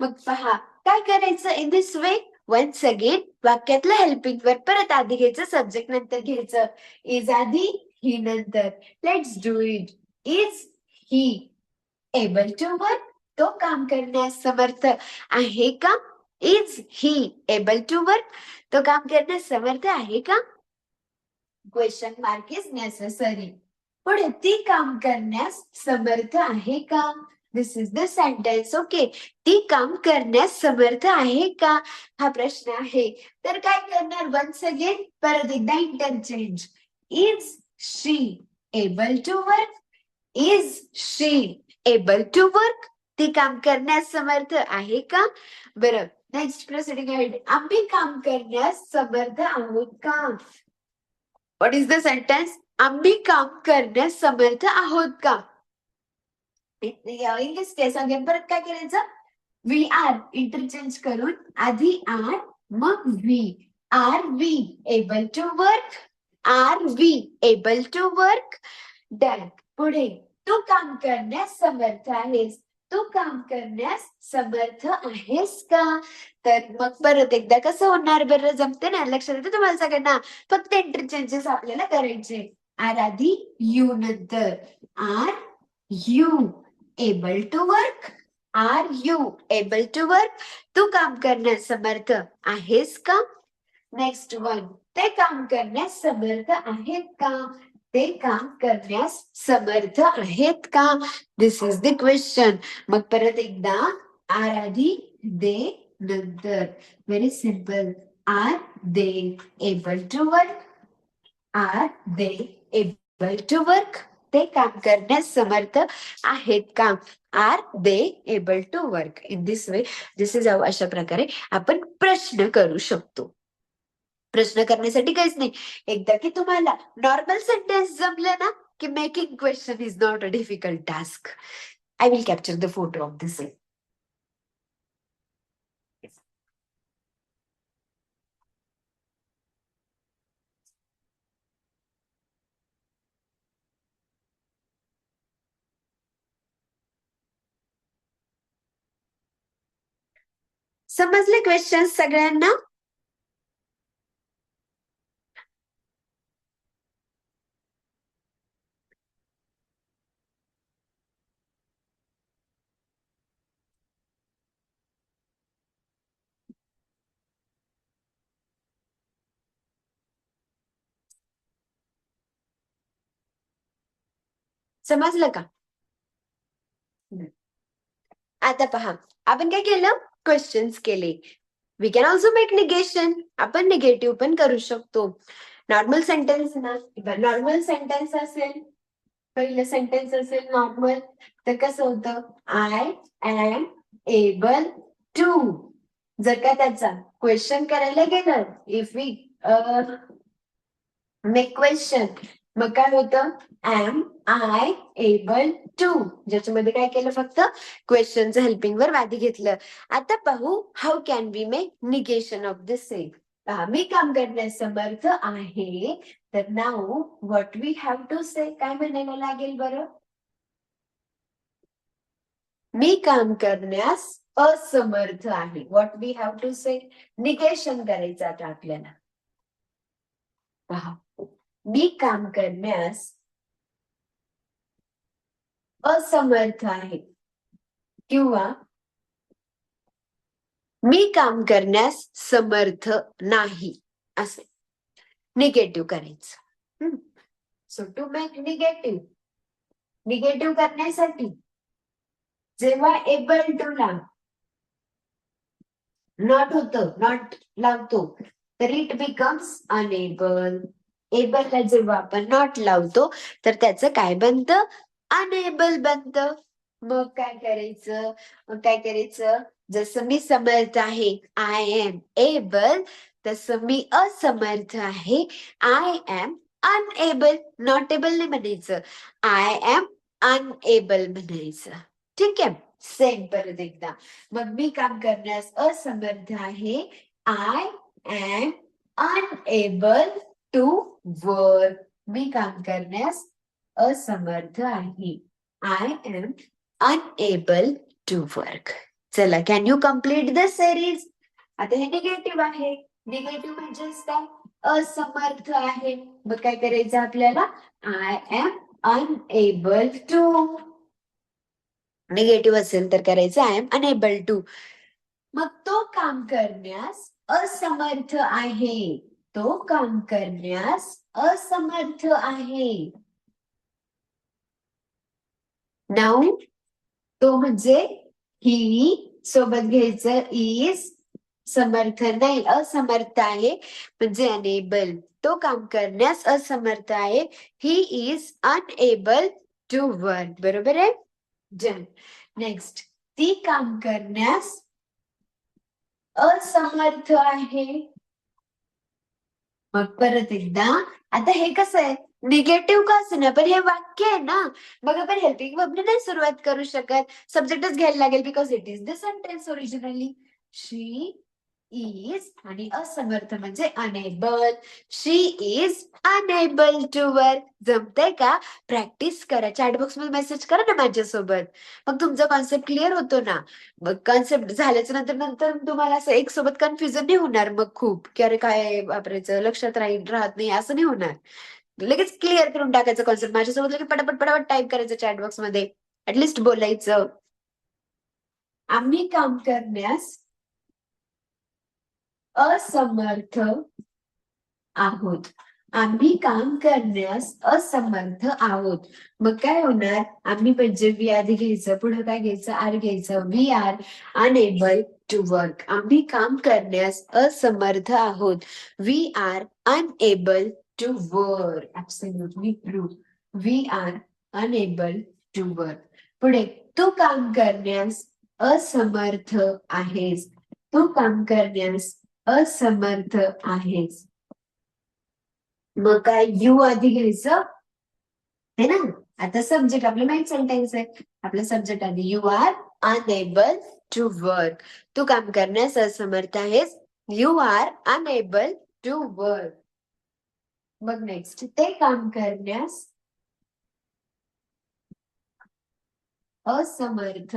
मग पहा काय करायचं in this way. Once again वाक्यातलं हेल्पिंग वर्ब परत आधी घ्यायचं, सब्जेक्ट नंतर घ्यायचं. इज आधी, ही नंतर. Let's do it. Is he able to work? तो काम करण्यास समर्थ आहे का? Is he able to work? तो काम करण्यास समर्थ आहे का? Question mark is necessary. पुढे ती काम करण्यास समर्थ आहे का? This is the sentence. Okay, ती काम करण्यास समर्थ आहे का? हा प्रश्न आहे. तर काय करणार? वन्स अगेन परत एकदा interchange. Is she able to work? Is she able to work? ती काम करण्यास समर्थ आहे का? बरं, नेक्स्ट प्रोसिडिंग आहे. आम्ही काम करण्यास समर्थ आहोत का? What is the sentence? आम्ही काम करण्यास समर्थ आहोत का? इंग्लिश टेस्ट अगेन परत काय करायचं? वी आर इंटरचेंज करून आधी आर मग we. Are we able to work? Are we able to work? Done. पुढे तू काम करण्यास समर्थ आहेस. तू काम करण्यास समर्थ आहेस का? तर मग परत एकदा कसं होणार बरं? जमते ना? लक्षात येतं तुम्हाला सगळ्यांना? फक्त इंटरचेंजेस आपल्याला करायचे. आर आधी, यू नंतर. Are you able to work? Are you able to work? तू काम करण्यास समर्थ आहेस का? Next one. ते काम करण्यास समर्थ आहेत का? ते काम करण्यास समर्थ आहेत का? This is the question. मग परत एकदा आर आधी, दे नंतर. Very simple. Are they able to work? Are they able to work? ते काम करण्यास समर्थ आहेत का? Are they able to work? In this way, this is अशा प्रकारे आपण प्रश्न करू शकतो. प्रश्न करण्यासाठी काहीच नाही. एकदा की तुम्हाला नॉर्मल सेंटेन्स जमलं ना, की making question is not a difficult task. I will capture the photo of this. समजले क्वेश्चन सगळ्यांना? समजलं का? आता पहा, आपण काय केलं? क्वेश्चन्स केले. We can also make negation. आपण निगेटिव्ह पण करू शकतो. नॉर्मल सेंटेन्स ना, नॉर्मल सेंटेन्स असेल, पहिलं सेंटेन्स असेल नॉर्मल, तर कसं होतं? I am able to. जर का त्याचा क्वेश्चन करायला गेलं, इफ वी मेक क्वेश्चन, मग काय होतं? Am I able to. ज्याच्यामध्ये काय केलं? फक्त क्वेश्चनचं हेल्पिंग वर्ब आधी घेतलं. आता पाहू how can we make negation of this same. मी काम करण्यास समर्थ आहे. तर now what we have to say, काय म्हणायला लागेल बरं? मी काम करण्यास असमर्थ आहे. What we have to say, negation करायचं आता आपल्याला. पहा, मी काम करण्यास असमर्थ आहे किंवा मी काम करण्यास समर्थ नाही, असे निगेटिव्ह करायचं. So to make negative, negative करण्यासाठी जेव्हा एबल टू ला नॉट होतं, नॉट लावतो, तर इट बिकम्स अनेबल. एबलला जेव्हा आपण नॉट लावतो तर त्याचं काय बनतं? अनेबल बनतं. मग काय करायचं, जसं मी समर्थ आहे, आय एम एबल, तसं मी असमर्थ आहे, I am unable. Not able नाही म्हणायचं, आय एम अनएबल म्हणायचं. ठीक आहे, सेम परत एकदा. मग मी काम करण्यास असमर्थ आहे, I am unable to work. मी काम करण्यास असमर्थ आहे, I am unable to work. चला, can you complete the series? आता हे निगेटिव्ह आहे, निगेटिव्ह म्हणजेच काय, असमर्थ आहे. मग काय करायचं आपल्याला, आय एम अनएबल टू. निगेटिव्ह असेल तर करायचं आय एम अनएबल टू. मग तो काम करण्यास असमर्थ आहे, तो काम करण्यास असमर्थ आहे. नाऊ तो म्हणजे ही, सोबत घ्यायचं इज, समर्थ नाही असमर्थ आहे म्हणजे अनेबल. तो काम करण्यास असमर्थ आहे, he is unable to work. बरोबर आहे. नेक्स्ट, ती काम करण्यास असमर्थ आहे. मग परत एकदा, आता हे कसं आहे, निगेटिव्ह का असेना पण हे वाक्य आहे ना, मग आपण हेल्पिंग वर्बने नाही सुरुवात करू शकत, सब्जेक्टच घ्यायला लागेल, because it is the sentence originally. She is आणि असमर्थ म्हणजे unable, she is unable to work. जमतंय का? प्रॅक्टिस करा, चॅटबॉक्स मध्ये मेसेज करा ना माझ्यासोबत, मग तुमचा कॉन्सेप्ट क्लिअर होतो ना. मग कॉन्सेप्ट झाल्याच्या नंतर नंतर तुम्हाला असं एक सोबत कन्फ्युजन नाही होणार मग खूप, की अरे काय वापरायचं, लक्षात राहत नाही, असं नाही होणार. लगेच क्लिअर करून टाकायचं कॉन्सेप्ट माझ्यासोबत, लगेच पटापट पटापट टाईप करायचं चॅटबॉक्स मध्ये, ऍटलिस्ट बोलायचं. आम्ही काम करण्यास असमर्थ आहोत, आम्ही काम करण्यास असमर्थ आहोत. मग काय होणार, आम्ही म्हणजे वी आधी घ्यायचं, पुढे काय घ्यायचं, आर घ्यायचं. We are unable to work. आम्ही काम करण्यास असमर्थ आहोत, we are unable to work. Absolutely true, we are unable to work. पुढे, तू काम करण्यास असमर्थ आहेस, तू काम करण्यास असमर्थ आहेस. मग काय, यू आधी घ्यायचं है ना. आता सब्जेक्ट आपलं मेन सेंटेन्स आहे, आपलं सब्जेक्ट आधी, you are unable to work. तू काम करण्यास असमर्थ आहेस, you are unable to work. मग नेक्स्ट, ते काम करण्यास असमर्थ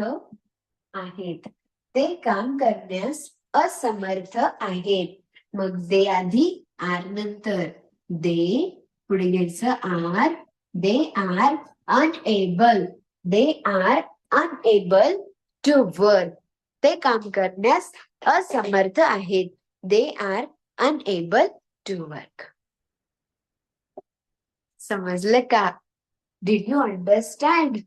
आहेत, ते काम करण्यास असमर्थ आहेत. मग दे आधी, आर नंतर. दे पुढे घ्यायचं are, they are unable, they are unable to work. ते काम करण्यास असमर्थ आहेत, they are unable to work. समजलं का? Did you understand?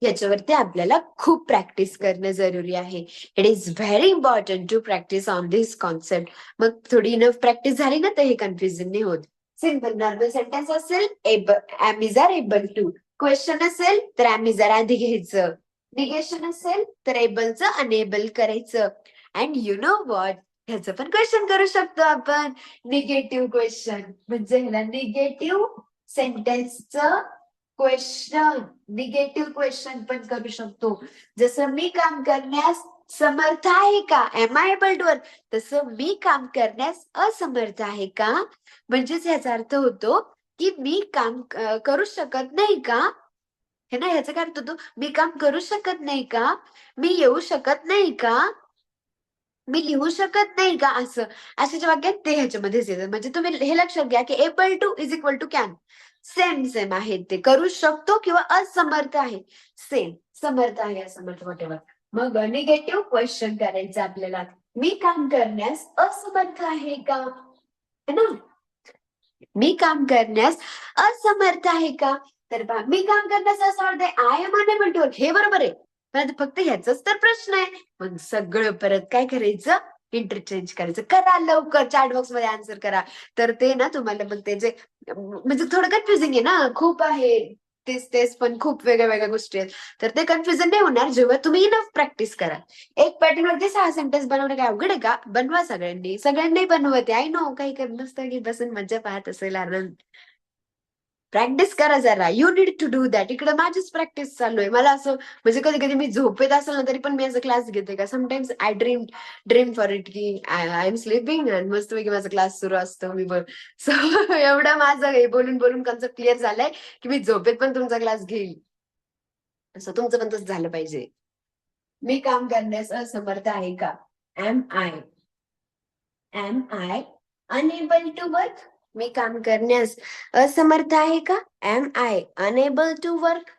याच्यावरती आपल्याला खूप प्रॅक्टिस करणं जरुरी आहे. It is very important to practice on this concept. मग थोडी इनफ प्रॅक्टिस झाली ना तर हे कन्फ्युजन नाही होत. सिम्पल नॉर्मल सेंटेन्स असेल, am is are able to. Question असेल तर एम इज आर आधी घ्यायचं. निगेशन असेल तर एबलचं अनेबल करायचं. अँड यु नो व्हॉट, ह्याचं पण क्वेश्चन करू शकतो आपण, निगेटिव्ह क्वेश्चन. म्हणजे ह्याला निगेटिव्ह सेंटेन्सचं क्वेश्चन, निगेटिव्ह क्वेश्चन पण करू शकतो. जसं मी काम करण्यास समर्थ आहे का, am I able to work, तसं मी काम करण्यास असमर्थ आहे का, म्हणजेच ह्याचा अर्थ होतो की मी काम करू शकत नाही का, हे ना. ह्याचा काय अर्थ होतो, मी काम करू शकत नाही का, मी येऊ शकत नाही का, मी लिहू शकत नाही का, असं अशाच्या वाक्यात ते ह्याच्यामध्येच येतात. म्हणजे तुम्ही हे लक्षात घ्या की able to is equal to can, same same आहेत ते, करू शकतो किंवा असमर्थ आहे, सेम. समर्थ आहे, असमर्थ, वॉटेवर. मग निगेटिव्ह क्वेश्चन करायचं आपल्याला, मी काम करण्यास असमर्थ आहे का, है ना. मी काम करण्यास असमर्थ आहे का, तर पहा, मी काम करण्यास असमर्थ आहे, I am unable to work, हे बरोबर आहे. पण फक्त ह्याचाच तर प्रश्न आहे. मग सगळं परत काय करायचं, इंटरचेंज करायचं. करा लवकर, चॅट बॉक्स मध्ये आन्सर करा. तर ते ना तुम्हाला मग ते जे म्हणजे थोडं कन्फ्युजिंग आहे ना, खूप आहे तेच तेच पण खूप वेगळ्या वेगळ्या गोष्टी आहेत. तर ते कन्फ्युजन नाही होणार जेव्हा तुम्ही इनफ प्रॅक्टिस करा. एक पॅटर्न वरती 6 सेंटेन्स बनवणं काय अवघड आहे का? बनवा सगळ्यांनी. सगळ्यांनी बनवते आय नो, काही करत नसतं की बसून मज्जा पाहत असेल आनंद. प्रॅक्टिस करा जरा. You need to do that. इकडे माझीच प्रॅक्टिस चालू आहे. मला असं म्हणजे कधी कधी मी झोपेत असेल ना तरी पण मी असं क्लास घेते का. Sometimes I dream for it की आय एम स्लीपिंग अँड मस्तपैकी माझा क्लास सुरू असतो. मी बघ सो एवढं माझं हे बोलून बोलून कन्सेप्ट क्लिअर झालंय की मी झोपेत पण तुमचा क्लास घेईल. सो तुमचं पण तसं झालं पाहिजे. मी काम करण्यास असमर्थ आहे का? Am I unable to work? मी काम करण्यास असमर्थ आहे का? Am I unable to work?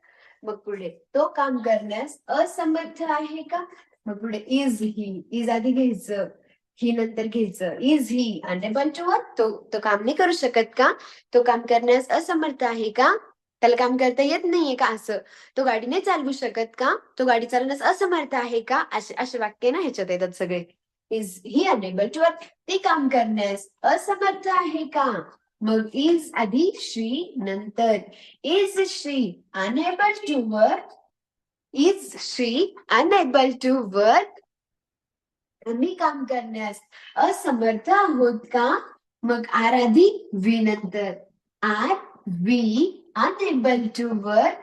मग पुढे तो काम करण्यास असमर्थ आहे का? मग पुढे इज ही. इज आधी घ्यायचं, ही नंतर घ्यायचं. Is he unable to work? तो काम नाही करू शकत का? तो काम करण्यास असमर्थ आहे का? त्याला काम करता येत नाहीये का? असं. तो गाडी नाही चालवू शकत का? तो गाडी चालवण्यास असमर्थ आहे का? असे असे वाक्य ना ह्याच्यात येतात सगळे. Is he unable to work? ते काम करण्यास असमर्थ आहे का? मग इज आधी, शी नंतर. Is she unable to work? Is she unable to work? आम्ही काम करण्यास असमर्थ आहोत का? मग आर आधी, वी नंतर. Are we unable to work?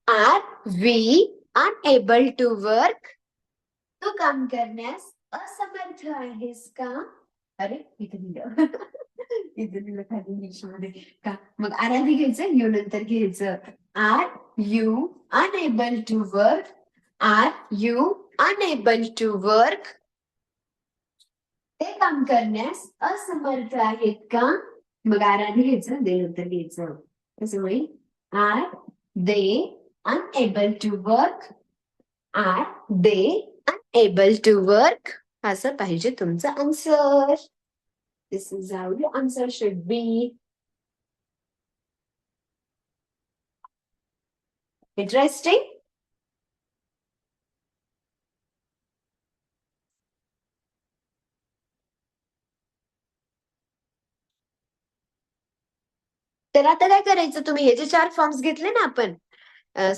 Are we unable to work? तू काम करण्यास असमर्थ आहेस का? अरे इथे दिलं इथे दिलं खाली इंग्लिशमध्ये का. मग आर आधी घ्यायचं, यू नंतर घ्यायचं. Are you unable to work? Are you unable to work? ते काम करण्यास असमर्थ आहेत का? मग आर आधी घ्यायचं, दे नंतर घ्यायचं. कसं होईल? Are they unable to work? Are they unable to work? असं पाहिजे तुमचं answer. This is how your answer should be. Interesting? तर आता काय करायचं, तुम्ही हे जे 4 फॉर्म्स घेतले ना आपण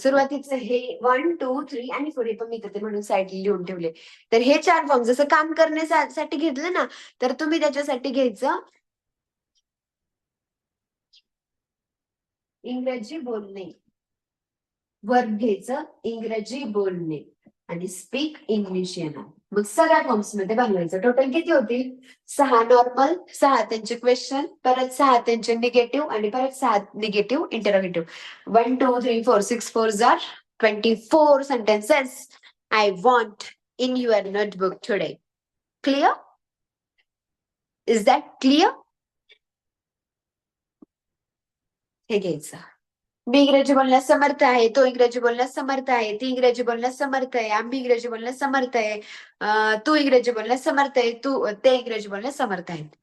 सुरुवातीचं हे 1, 2, 3 आणि 4 हे पण मी इथे म्हणून साईडला लिहून ठेवले. तर हे 4 फॉर्म जसं काम करण्यासाठी घेतलं ना, तर तुम्ही त्याच्यासाठी घ्यायचं इंग्रजी बोलणे. वर्ब घ्यायचं इंग्रजी बोलणे आणि स्पीक इंग्लिश येणार. मग सगळ्या फॉर्म्स मध्ये बनवायचं. टोटल किती होतील? 6 नॉर्मल, 6 त्यांचे क्वेश्चन, परत 6 त्यांचे निगेटिव्ह आणि परत 6 negative interrogative. 1, 2, 3, 4, 6 4 are 24 sentences I want in your notebook today. Clear? Is that clear? हे घ्यायचं. मी इंग्रजी बोलण्यास समर्थ आहे, तो इंग्रजी बोलण्यास समर्थ आहे, ती इंग्रजी बोलण्यास समर्थ आहे, आम्ही इंग्रजी बोलण्यास समर्थ आहे, तू इंग्रजी बोलण्यास समर्थ आहे, ते इंग्रजी बोलण्यास समर्थ आहेत.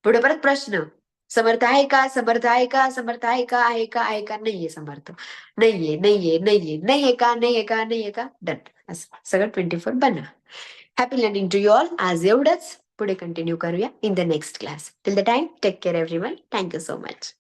पुढे परत प्रश्न. समर्थ आहे का? समर्थ आहे का? समर्थ आहे का? आहे का? आहे का? नाहीये समर्थ. नाहीये, नाहीये, नाहीये, नाहीये का? नाहीये का? नाहीये का? डन. असं सगळं 24 बनवा. Happy learning to you all. आज एवढंच. पुढे कंटिन्यू करूया in the next class. Till the time take care everyone. Thank you so much.